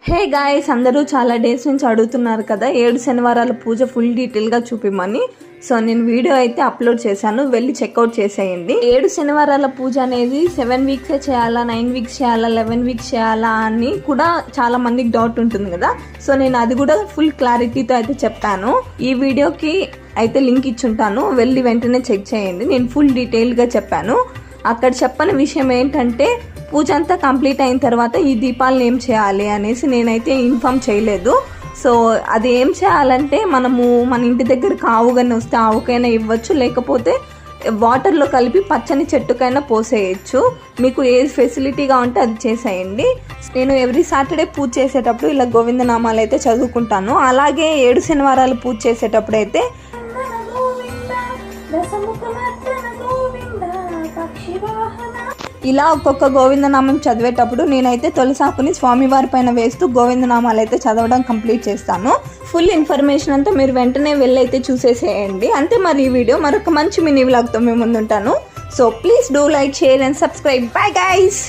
Hey guys, అందరూ చాలా days నుంచి అడుగుతున్నారు కదా 7 శనివారాల పూజ ఫుల్ డీటెయిల్గా చూపిమని. సో నేను వీడియో అయితే అప్లోడ్ చేశాను, వెళ్ళి చెక్అవుట్ చేసేయండి. 7 శనివారాల పూజ అనేది 7 వీక్సే చేయాలా, 9 వీక్స్ చేయాలా, 11 వీక్స్ చేయాలా అని కూడా చాలా మందికి డౌట్ ఉంటుంది కదా. సో నేను అది కూడా ఫుల్ క్లారిటీతో అయితే చెప్పాను. ఈ వీడియోకి అయితే లింక్ ఇచ్చుంటాను, వెళ్ళి వెంటనే చెక్ చేయండి. నేను ఫుల్ డీటెయిల్గా చెప్పాను. అక్కడ చెప్పని విషయం ఏంటంటే పూజ అంతా కంప్లీట్ అయిన తర్వాత ఈ దీపాలను ఏం చేయాలి అనేసి నేనైతే ఇన్ఫామ్ చేయలేదు. సో అది ఏం చేయాలంటే మనము మన ఇంటి దగ్గరకు ఆవుగానే వస్తే ఆవుకైనా ఇవ్వచ్చు, లేకపోతే వాటర్లో కలిపి పచ్చని చెట్టుకైనా పోసేయచ్చు. మీకు ఏ ఫెసిలిటీగా ఉంటే అది చేసేయండి. నేను ఎవ్రీ సాటర్డే పూజ చేసేటప్పుడు ఇలా గోవిందనామాలు అయితే చదువుకుంటాను. అలాగే 7 శనివారాలు పూజ చేసేటప్పుడు అయితే ఇలా ఒక్కొక్క గోవిందనామం చదివేటప్పుడు నేనైతే తులసాకుని స్వామివారి పైన వేస్తూ గోవిందనామాలు అయితే చదవడం కంప్లీట్ చేస్తాను. ఫుల్ ఇన్ఫర్మేషన్ అంతా మీరు వెంటనే వెళ్ళైతే చూసేసేయండి. అంతే మరి ఈ వీడియో మరొక మంచి మినీ వ్లాగ్తో మేము ముందుంటాను. So please do like, share and subscribe. Bye guys.